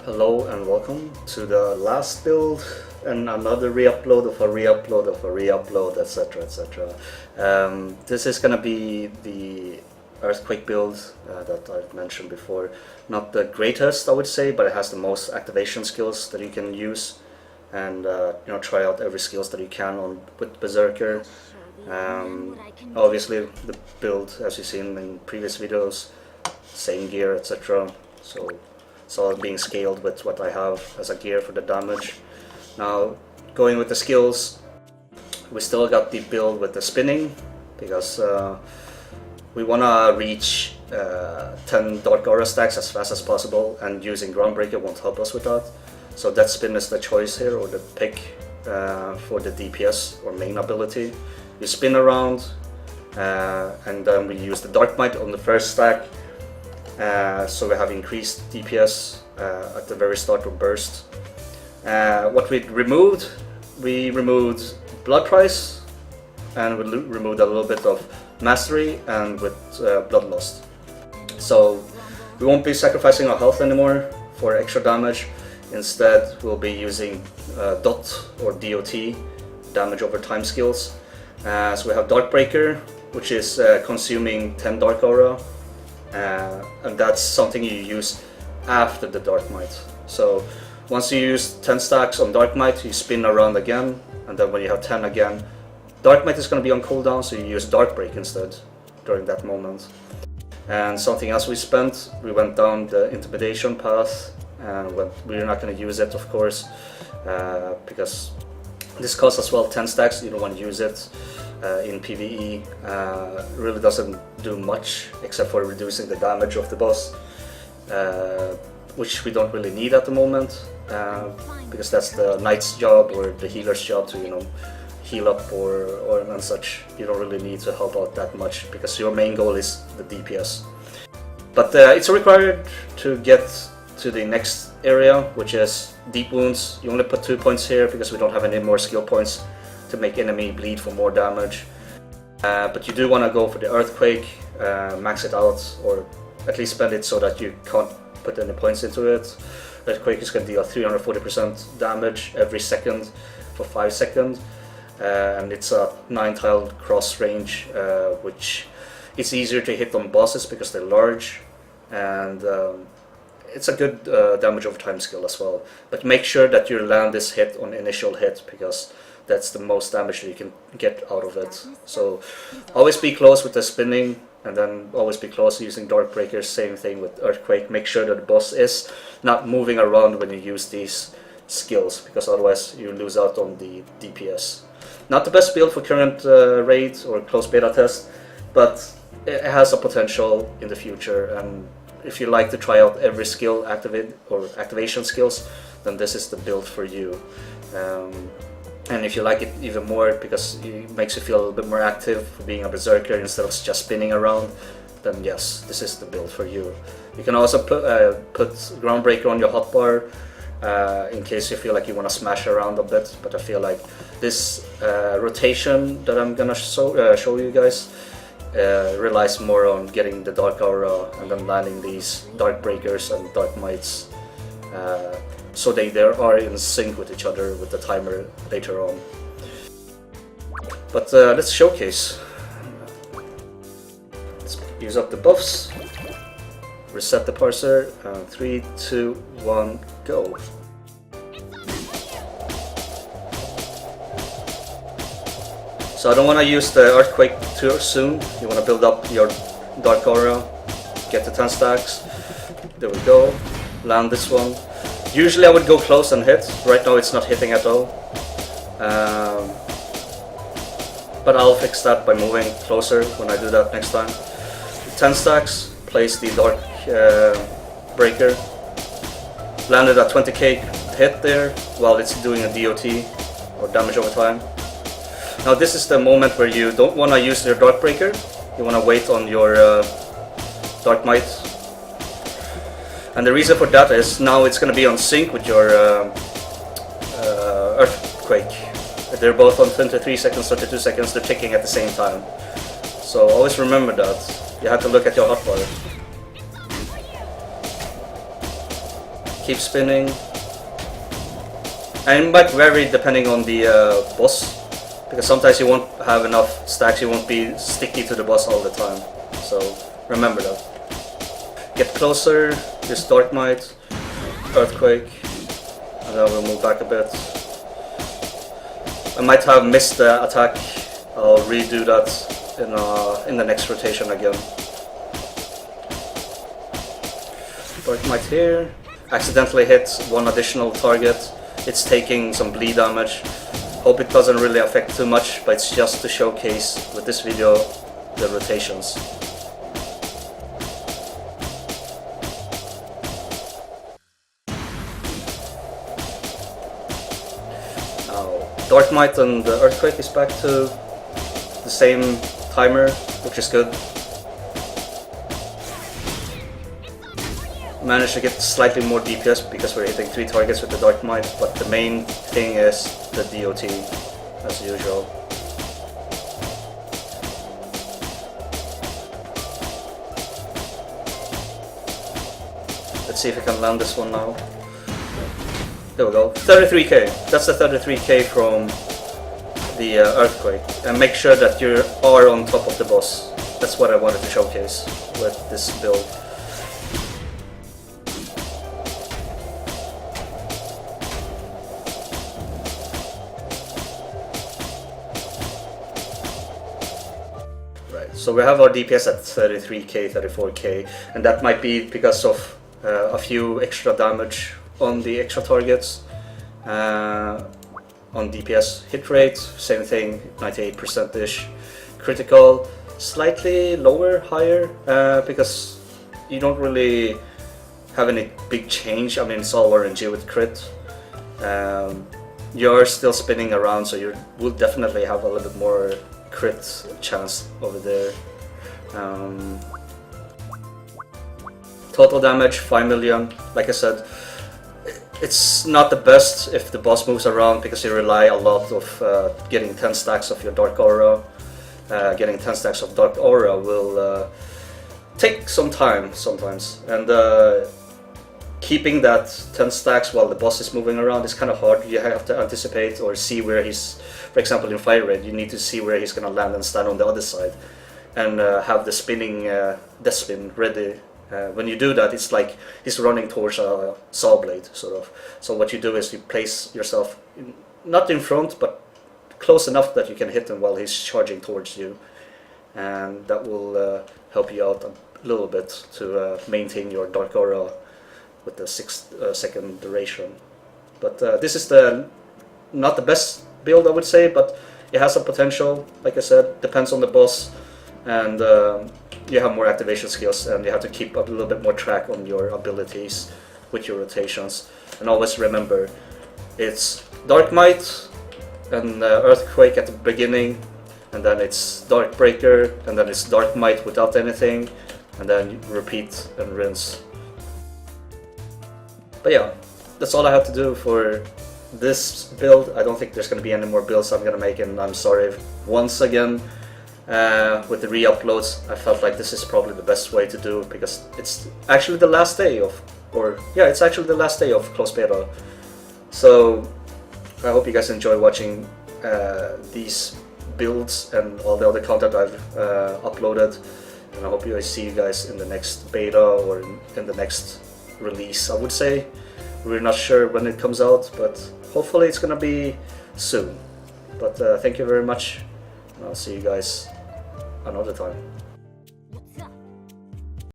Hello and welcome to the last build and another re-upload of a re-upload of a re-upload, etc, etc. This is gonna be the Earthquake build that I've mentioned before. Not the greatest, I would say, but it has the most activation skills that you can use, and try out every skills that you can on with Berserker. Obviously the build, as you've seen in previous videos, same gear, etc. So it's all being scaled with what I have as a gear for the damage. Now, going with the skills, we still got the build with the spinning, because we want to reach 10 Dark Aura stacks as fast as possible, and using Groundbreaker won't help us with that. So Deathspin is the choice here, or the pick for the DPS or main ability. You spin around, and then we use the Dark Might on the first stack. So we have increased DPS at the very start of burst. What we removed Blood Price, and we removed a little bit of Mastery and with Bloodlust. So we won't be sacrificing our health anymore for extra damage. Instead we'll be using DOT or DOT, damage over time skills. So we have Darkbreaker, which is consuming 10 Dark Aura. And that's something you use after the Dark Might. So once you use 10 stacks on Dark Might, you spin around again, and then when you have 10 again, Dark Might is going to be on cooldown, so you use Dark Break instead during that moment. And something else we went down the Intimidation path, and we're not going to use it, of course, because this costs as well 10 stacks. You don't want to use it in PvE. Really doesn't do much except for reducing the damage of the boss, which we don't really need at the moment, because that's the knight's job or the healer's job to heal up or and such. You don't really need to help out that much because your main goal is the DPS. But it's required to get to the next area, which is Deep Wounds. You only put 2 points here because we don't have any more skill points to make enemy bleed for more damage. But you do want to go for the Earthquake, max it out, or at least spend it so that you can't put any points into it. Earthquake is going to deal 340% damage every second for 5 seconds, and it's a 9-tiled cross range, which is easier to hit on bosses because they're large, and it's a good damage over time skill as well. But make sure that you land this hit on initial hit, because that's the most damage that you can get out of it. So always be close with the spinning, and then always be close using Darkbreaker. Same thing with Earthquake. Make sure that the boss is not moving around when you use these skills, because otherwise you lose out on the DPS. Not the best build for current raid or close beta test, but it has a potential in the future. And if you like to try out every skill activation skills, then this is the build for you. And if you like it even more because it makes you feel a little bit more active for being a Berserker instead of just spinning around, then yes, this is the build for you. You can also put Groundbreaker on your hotbar in case you feel like you want to smash around a bit, but I feel like this rotation that I'm gonna show you guys relies more on getting the Dark Aura and then landing these Dark Breakers and Dark Mights, so they are in sync with each other with the timer later on. But let's showcase. Let's use up the buffs, reset the parser, 3, 2, 1, go. So I don't want to use the Earthquake too soon. You want to build up your Dark Aura, get the 10 stacks. There we go. Land this one. Usually I would go close and hit. Right now it's not hitting at all. But I'll fix that by moving closer when I do that next time. 10 stacks, place the Dark Breaker. Landed a 20k hit there while it's doing a DOT, or damage over time. Now this is the moment where you don't want to use your Dark Breaker. You want to wait on your Dark Might. And the reason for that is now it's going to be on sync with your Earthquake. They're both on 23 seconds, 32 seconds, they're ticking at the same time. So always remember that. You have to look at your hotbar. keep spinning. And it might vary depending on the boss, because sometimes you won't have enough stacks, you won't be sticky to the boss all the time. So remember that. Get closer, this Dark Might, Earthquake, and then we'll move back a bit. I might have missed the attack, I'll redo that in the next rotation again. Dark Might here, accidentally hit one additional target. It's taking some bleed damage. Hope it doesn't really affect too much, but it's just to showcase with this video the rotations. Now, Dark Might and the Earthquake is back to the same timer, which is good. Managed to get slightly more DPS because we're hitting 3 targets with the Dark Might, but the main thing is the DOT, as usual. Let's see if we can land this one now. There we go, 33k, that's the 33k from the Earthquake. And make sure that you are on top of the boss. That's what I wanted to showcase with this build. So we have our DPS at 33k, 34k, and that might be because of a few extra damage on the extra targets. On DPS hit rate, same thing, 98%-ish. Critical, slightly lower, higher, because you don't really have any big change. I mean, it's all RNG with crit. You're still spinning around, so you will definitely have a little bit more crit chance over there. Total damage 5 million. Like I said, it's not the best if the boss moves around because you rely a lot of getting 10 stacks of your Dark Aura. Getting 10 stacks of Dark Aura will take some time sometimes, and keeping that 10 stacks while the boss is moving around is kind of hard. You have to anticipate or see where he's, for example in Fire Raid, you need to see where he's going to land and stand on the other side, and have the spinning Deathspin ready. When you do that, it's like he's running towards a saw blade, sort of. So what you do is you place yourself not in front, but close enough that you can hit him while he's charging towards you, and that will help you out a little bit to maintain your Dark Aura with the 6 second duration. But this is not the best build, I would say, but it has some potential. Like I said, depends on the boss, and you have more activation skills, and you have to keep a little bit more track on your abilities with your rotations. And always remember, it's Dark Might and Earthquake at the beginning, and then it's Dark Breaker, and then it's Dark Might without anything, and then you repeat and rinse. But yeah, that's all I have to do for this build. I don't think there's going to be any more builds I'm going to make, and I'm sorry once again. With the re-uploads, I felt like this is probably the best way to do it, because it's actually the last day of, it's actually the last day of closed beta. So I hope you guys enjoy watching these builds and all the other content I've uploaded, and I hope I see you guys in the next beta or in the next release. I would say we're not sure when it comes out, but hopefully it's gonna be soon. But thank you very much, and I'll see you guys another time.